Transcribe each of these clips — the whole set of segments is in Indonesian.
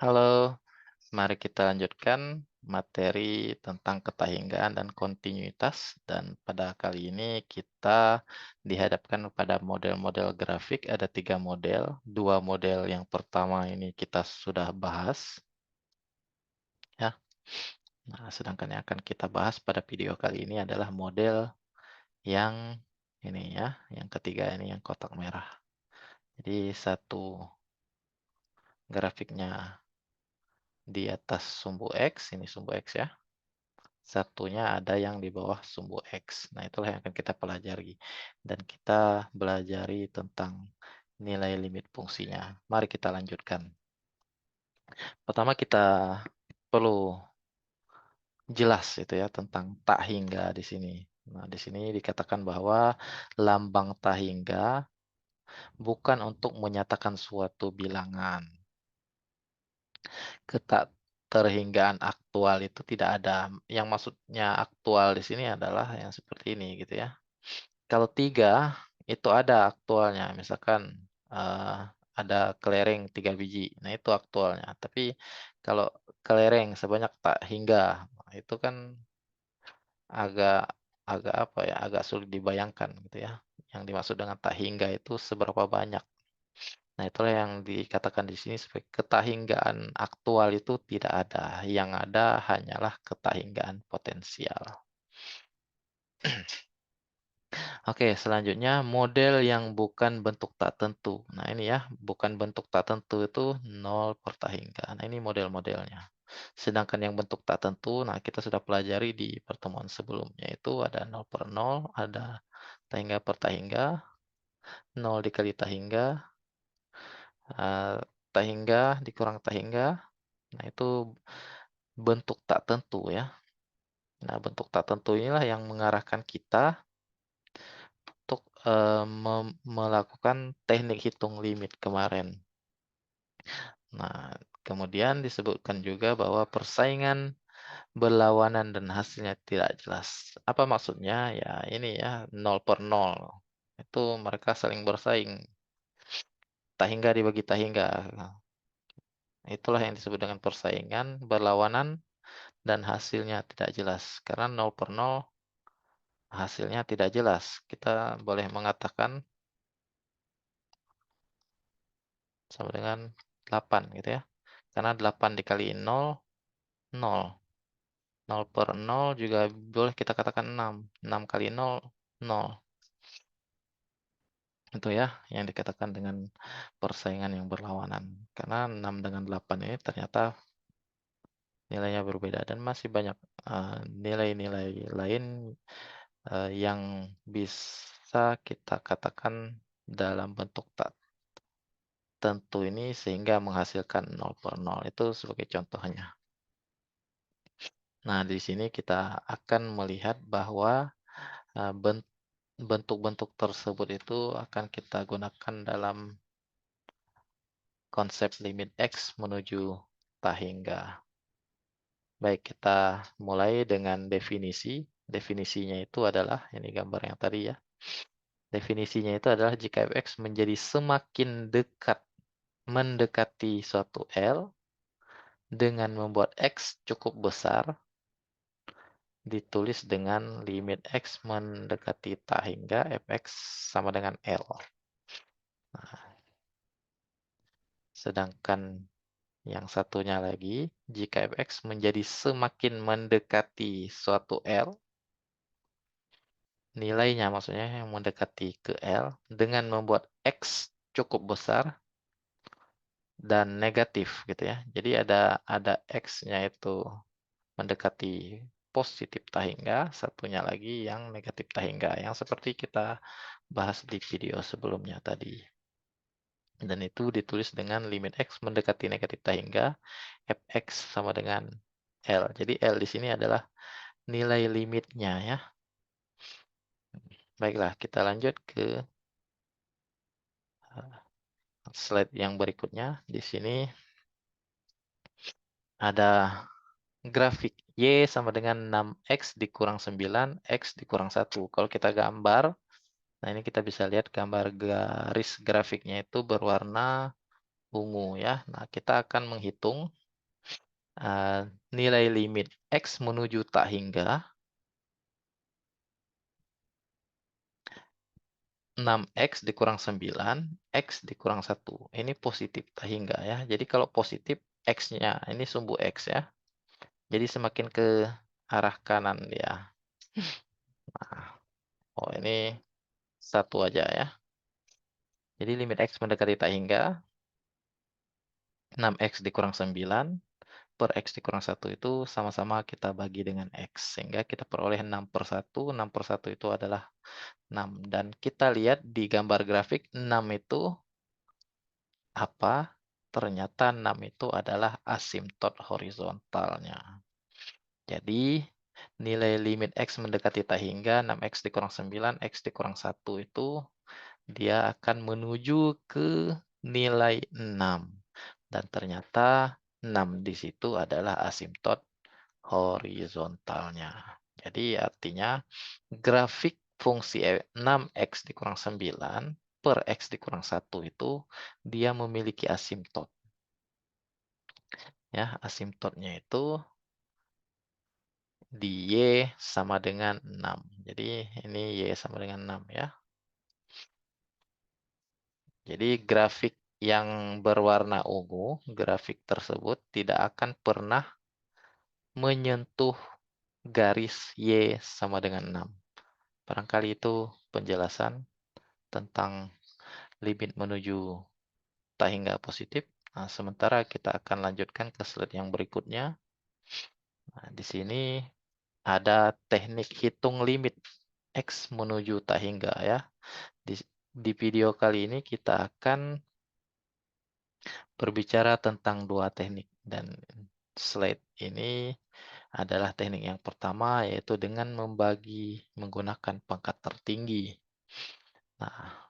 Halo, mari kita lanjutkan materi tentang ketahinggaan dan kontinuitas. Dan pada kali ini kita dihadapkan pada model-model grafik. Ada 3 model. 2 model yang pertama ini kita sudah bahas, ya. Nah, sedangkan yang akan kita bahas pada video kali ini adalah model yang ini ya, yang ketiga ini yang kotak merah. Jadi satu grafiknya di atas sumbu X, ini sumbu X ya. Satunya ada yang di bawah sumbu X. Nah, itulah yang akan kita pelajari. Dan kita belajari tentang nilai limit fungsinya. Mari kita lanjutkan. Pertama kita perlu jelas itu ya tentang tak hingga di sini. Nah, di sini dikatakan bahwa lambang tak hingga bukan untuk menyatakan suatu bilangan. Ketak terhinggaan aktual itu tidak ada. Yang maksudnya aktual di sini adalah yang seperti ini gitu ya. Kalau 3 itu ada aktualnya, misalkan ada kelereng 3 biji, nah itu aktualnya. Tapi kalau kelereng sebanyak tak hingga, nah itu kan agak agak apa ya, agak sulit dibayangkan gitu ya. Yang dimaksud dengan tak hingga itu seberapa banyak. Nah, itulah yang dikatakan di sini sebagai ketahinggaan aktual itu tidak ada. Yang ada hanyalah ketahinggaan potensial. Oke, selanjutnya model yang bukan bentuk tak tentu. Nah, ini ya, bukan bentuk tak tentu itu 0 per tak hingga. Nah, ini model-modelnya. Sedangkan yang bentuk tak tentu, nah kita sudah pelajari di pertemuan sebelumnya itu ada 0 per 0, ada tak hingga per tak hingga, 0 dikali tak hingga, eh, tak hingga dikurang tak hingga. Nah, itu bentuk tak tentu ya. Nah, bentuk tak tentu inilah yang mengarahkan kita untuk melakukan teknik hitung limit kemarin. Nah, kemudian disebutkan juga bahwa persaingan berlawanan dan hasilnya tidak jelas. Apa maksudnya? Ya, ini ya, 0 per 0. Itu mereka saling bersaing. Tak hingga dibagi tak hingga. Nah, itulah yang disebut dengan persaingan berlawanan dan hasilnya tidak jelas. Karena 0 per 0 hasilnya tidak jelas. Kita boleh mengatakan sama dengan 8 gitu ya. Karena 8 dikali 0, 0. 0 per 0 juga boleh kita katakan 6. 6 kali 0, 0. Itu ya yang dikatakan dengan persaingan yang berlawanan. Karena 6 dengan 8 ini ternyata nilainya berbeda dan masih banyak nilai-nilai lain yang bisa kita katakan dalam bentuk tak tentu ini sehingga menghasilkan 0 per 0. Itu sebagai contohnya. Nah, di sini kita akan melihat bahwa bentuk-bentuk tersebut itu akan kita gunakan dalam konsep limit X menuju tak hingga. Baik, kita mulai dengan definisi. Definisinya itu adalah, ini gambar yang tadi ya. Definisinya itu adalah jika fx menjadi semakin dekat mendekati suatu L dengan membuat X cukup besar, ditulis dengan limit X mendekati tak hingga fx sama dengan L. Nah, sedangkan yang satunya lagi, jika fx menjadi semakin mendekati suatu L, nilainya maksudnya yang mendekati ke L, dengan membuat X cukup besar dan negatif gitu ya. Jadi ada X-nya itu mendekati positif tak hingga, satunya lagi yang negatif tak hingga, yang seperti kita bahas di video sebelumnya tadi. Dan itu ditulis dengan limit X mendekati negatif tak hingga, fx sama dengan L. Jadi L di sini adalah nilai limitnya ya. Baiklah, kita lanjut ke slide yang berikutnya. Di sini ada grafik Y sama dengan 6X dikurang 9, X dikurang 1. Kalau kita gambar, nah ini kita bisa lihat gambar garis grafiknya itu berwarna ungu ya. Nah, kita akan menghitung nilai limit X menuju tak hingga 6X dikurang 9, X dikurang 1. Ini positif tak hingga ya. Jadi kalau positif, X-nya, ini sumbu X ya. Jadi semakin ke arah kanan dia. Nah, oh ini satu aja ya. Jadi limit X mendekati tak hingga 6X dikurang 9 per X dikurang 1 itu sama-sama kita bagi dengan X. Sehingga kita peroleh 6/1. 6/1 itu adalah 6. Dan kita lihat di gambar grafik 6 itu apa? Ternyata 6 itu adalah asimtot horizontalnya. Jadi nilai limit X mendekati tak hingga 6X dikurang 9, X dikurang 1 itu dia akan menuju ke nilai 6. Dan ternyata 6 di situ adalah asimtot horizontalnya. Jadi artinya grafik fungsi 6X dikurang 9 per X dikurang 1 itu dia memiliki asimtot. Ya, asimtotnya itu di Y sama dengan 6. Jadi ini Y sama dengan 6 ya. Jadi grafik yang berwarna ungu, grafik tersebut tidak akan pernah menyentuh garis Y sama dengan 6. Barangkali itu penjelasan tentang limit menuju tak hingga positif. Nah, sementara kita akan lanjutkan ke slide yang berikutnya. Nah, di sini ada teknik hitung limit X menuju tak hingga ya. Di video kali ini kita akan berbicara tentang dua teknik. Dan slide ini adalah teknik yang pertama, yaitu dengan membagi menggunakan pangkat tertinggi. Nah,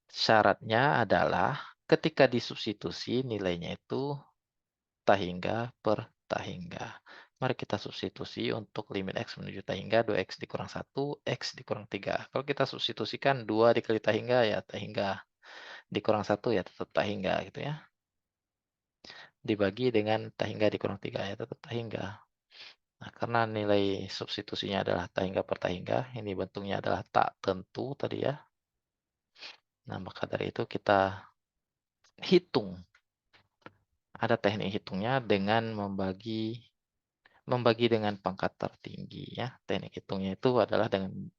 syaratnya adalah ketika disubstitusi nilainya itu tak hingga per tak hingga. Mari kita substitusi untuk limit X menuju tak hingga 2X dikurang 1, X dikurang 3. Kalau kita substitusikan 2 dikali tak hingga ya tak hingga. Dikurang 1 ya tetap tak hingga gitu ya. Dibagi dengan tak hingga dikurang 3 ya tetap tak hingga. Nah, karena nilai substitusinya adalah tak hingga per tak hingga, ini bentuknya adalah tak tentu tadi ya. Nah, maka dari itu kita hitung. Ada teknik hitungnya dengan membagi dengan pangkat tertinggi ya. Teknik hitungnya itu adalah dengan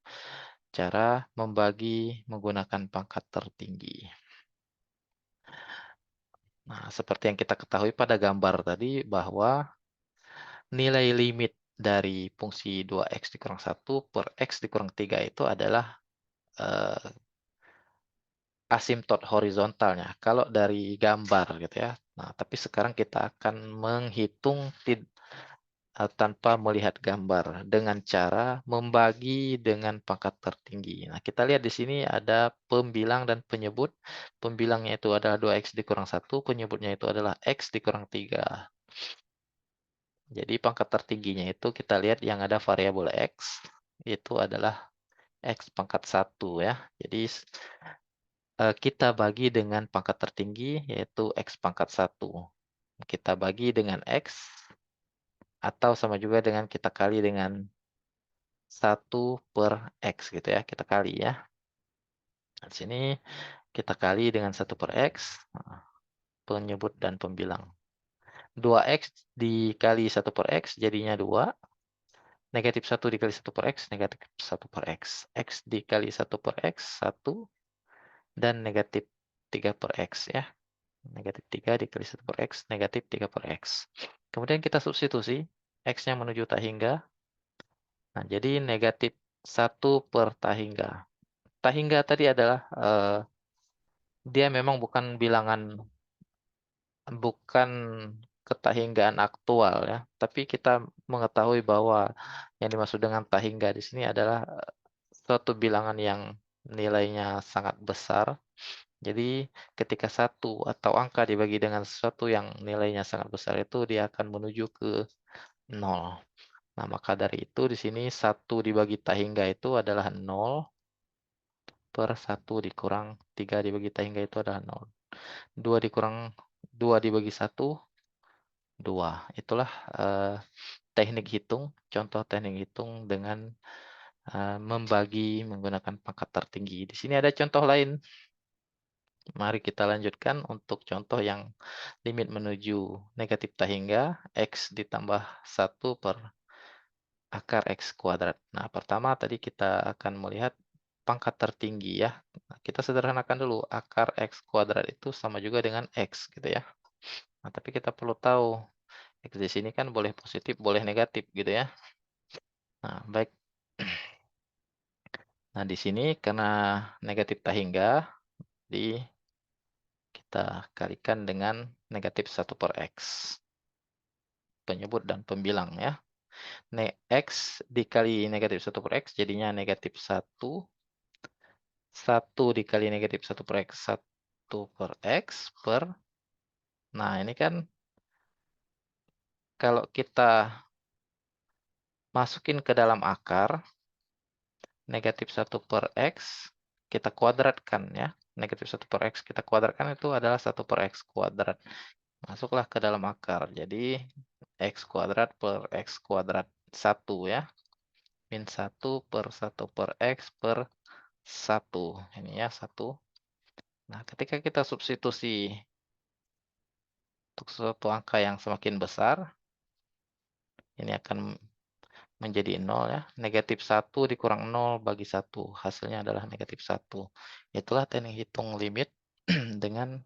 cara membagi menggunakan pangkat tertinggi. Nah, seperti yang kita ketahui pada gambar tadi bahwa nilai limit dari fungsi 2X dikurang 1 per X dikurang 3 itu adalah asimtot horizontalnya. Kalau dari gambar gitu ya. Nah, tapi sekarang kita akan menghitung tanpa melihat gambar dengan cara membagi dengan pangkat tertinggi. Nah, kita lihat di sini ada pembilang dan penyebut. Pembilangnya itu adalah 2X dikurang 1, penyebutnya itu adalah X dikurang 3. Jadi pangkat tertingginya itu kita lihat yang ada variabel X, itu adalah X pangkat 1 ya. Jadi kita bagi dengan pangkat tertinggi yaitu X pangkat 1. Kita bagi dengan X atau sama juga dengan kita kali dengan 1 per X gitu ya, kita kali ya. Nah, di sini kita kali dengan 1 per X, penyebut dan pembilang. 2X dikali 1 per X jadinya 2. Negatif 1 dikali 1 per X, negatif 1 per X. X dikali 1 per X, 1. Dan negatif 3 per X ya. Negatif 3 dikali 1 per X, negatif 3 per X. Kemudian kita substitusi, X-nya menuju tak hingga. Nah, jadi negatif 1 per tak hingga. Tak hingga tadi adalah dia memang bukan bilangan, bukan ketahinggaan aktual ya, tapi kita mengetahui bahwa yang dimaksud dengan tak hingga di sini adalah suatu bilangan yang nilainya sangat besar. Jadi ketika satu atau angka dibagi dengan sesuatu yang nilainya sangat besar itu dia akan menuju ke 0. Nah, maka dari itu di sini 1 dibagi tak hingga itu adalah 0 per 1 dikurang 3 dibagi tak hingga itu adalah 0. 2 dikurang 2 dibagi 1, 2. Itulah teknik hitung, contoh teknik hitung dengan membagi menggunakan pangkat tertinggi. Di sini ada contoh lain. Mari kita lanjutkan untuk contoh yang limit menuju negatif tak hingga X ditambah 1 per akar X kuadrat. Nah, pertama tadi kita akan melihat pangkat tertinggi ya. Nah, kita sederhanakan dulu, akar X kuadrat itu sama juga dengan X gitu ya. Nah, tapi kita perlu tahu, X di sini kan boleh positif, boleh negatif gitu ya. Nah, baik. Nah, di sini karena negatif tak hingga, di kita kalikan dengan negatif 1 per X. Penyebut dan pembilang ya. X dikali negatif 1 per X jadinya negatif 1. 1 dikali negatif 1 per X. 1 per X per. Nah, ini kan kalau kita masukin ke dalam akar, negatif 1 per X, kita kuadratkan ya. Negatif 1 per X kita kuadratkan itu adalah 1 per X kuadrat. Masuklah ke dalam akar. Jadi, X kuadrat per X kuadrat 1 ya. Min 1 per 1 per X per 1. Ini ya, 1. Nah, ketika kita substitusi untuk suatu angka yang semakin besar, ini akan menjadi 0 ya. Negatif 1 dikurang 0 bagi 1. Hasilnya adalah negatif 1. Itulah teknik hitung limit dengan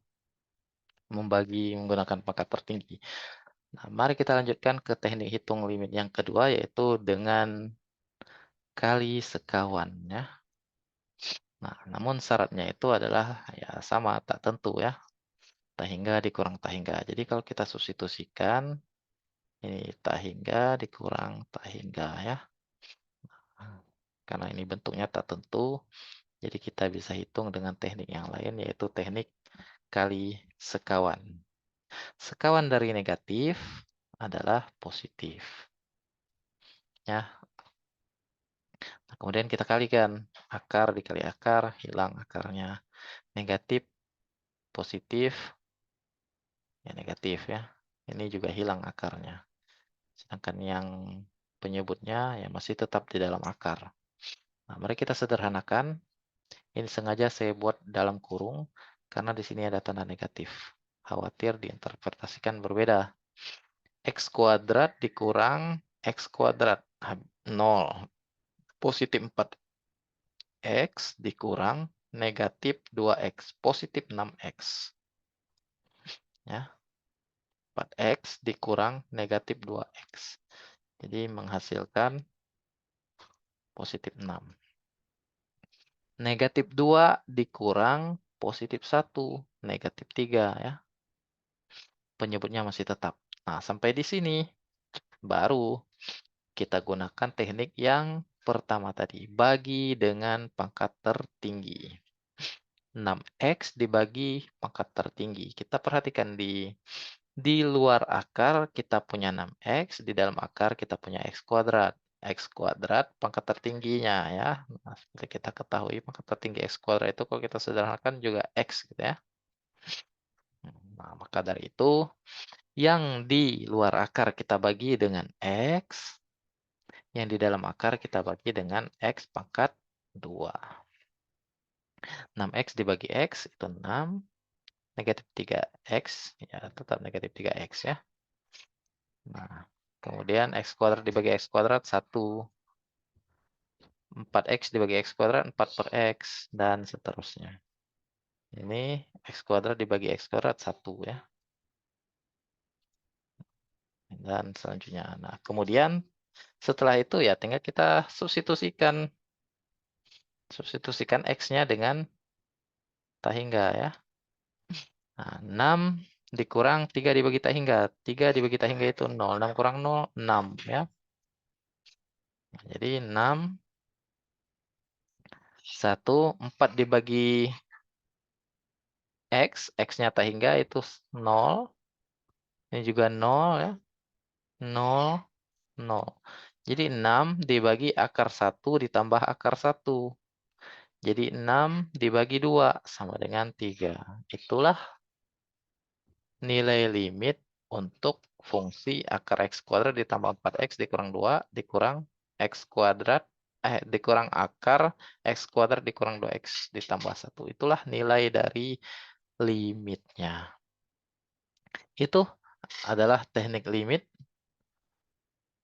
membagi menggunakan pangkat tertinggi. Nah, mari kita lanjutkan ke teknik hitung limit yang kedua, yaitu dengan kali sekawan ya. Nah, namun syaratnya itu adalah ya sama, tak tentu ya. Tak hingga dikurang tak hingga. Jadi kalau kita substitusikan, ini tak hingga dikurang tak hingga ya. Karena ini bentuknya tak tentu, jadi kita bisa hitung dengan teknik yang lain, yaitu teknik kali sekawan. Sekawan dari negatif adalah positif. Ya. Nah, kemudian kita kalikan. Akar dikali akar, hilang akarnya. Negatif, positif, ya negatif ya. Ini juga hilang akarnya. Sedangkan yang penyebutnya ya masih tetap di dalam akar. Nah, mari kita sederhanakan. Ini sengaja saya buat dalam kurung karena di sini ada tanda negatif. Khawatir diinterpretasikan berbeda. X kuadrat dikurang X kuadrat 0. Positif 4X dikurang negatif 2X. Positif 6X. Ya. 4X dikurang negatif 2X. Jadi menghasilkan positif 6. Negatif 2 dikurang positif 1. Negatif 3 ya. Penyebutnya masih tetap. Nah, sampai di sini baru kita gunakan teknik yang pertama tadi. Bagi dengan pangkat tertinggi. 6X dibagi pangkat tertinggi. Kita perhatikan di luar akar kita punya 6X, di dalam akar kita punya X kuadrat. X kuadrat pangkat tertingginya ya. Nah, seperti kita ketahui pangkat tertinggi X kuadrat itu kalau kita sederhanakan juga X gitu ya. Nah, maka dari itu yang di luar akar kita bagi dengan X, yang di dalam akar kita bagi dengan X pangkat 2. 6X dibagi X itu 6, negatif 3X, ya tetap negatif 3X ya. Nah, kemudian X kuadrat dibagi X kuadrat 1. 4X dibagi X kuadrat 4 per X, dan seterusnya. Ini X kuadrat dibagi X kuadrat 1 ya. Dan selanjutnya. Nah, kemudian setelah itu ya tinggal kita substitusikan X-nya dengan tak hingga ya. Nah, 6 dikurang 3 dibagi tak hingga. 3 dibagi tak hingga itu 0. 6 kurang 0, 6 ya. Nah, jadi 6, 1, 4 dibagi X. X-nya tak hingga itu 0. Ini juga 0 ya. 0, 0. Jadi 6 dibagi akar 1 ditambah akar 1. Jadi 6 dibagi 2 sama dengan 3. Itulah nilai limit untuk fungsi akar X kuadrat ditambah 4X dikurang 2 dikurang X kuadrat, dikurang akar X kuadrat dikurang 2X ditambah 1. Itulah nilai dari limitnya. Itu adalah teknik limit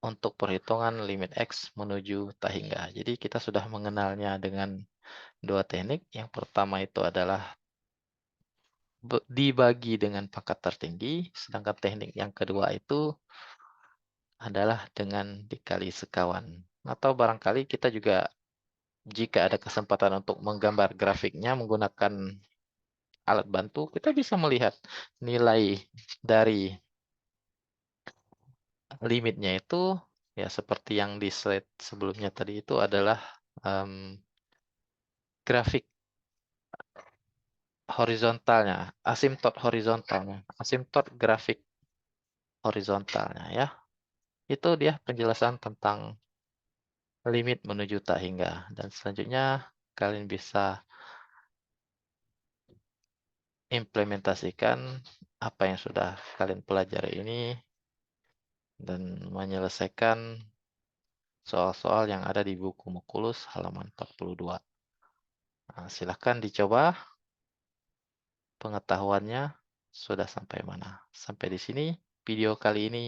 untuk perhitungan limit X menuju tak hingga. Jadi kita sudah mengenalnya dengan dua teknik. Yang pertama itu adalah dibagi dengan pangkat tertinggi, sedangkan teknik yang kedua itu adalah dengan dikali sekawan. Atau barangkali kita juga jika ada kesempatan untuk menggambar grafiknya menggunakan alat bantu, kita bisa melihat nilai dari limitnya itu ya seperti yang di slide sebelumnya tadi itu adalah grafik horizontalnya, asimtot grafik horizontalnya ya. Itu dia penjelasan tentang limit menuju tak hingga. Dan selanjutnya kalian bisa implementasikan apa yang sudah kalian pelajari ini dan menyelesaikan soal-soal yang ada di buku Mokulus halaman 42. Nah, silahkan dicoba pengetahuannya sudah sampai mana. Sampai di sini video kali ini.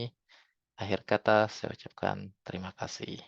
Akhir kata saya ucapkan terima kasih.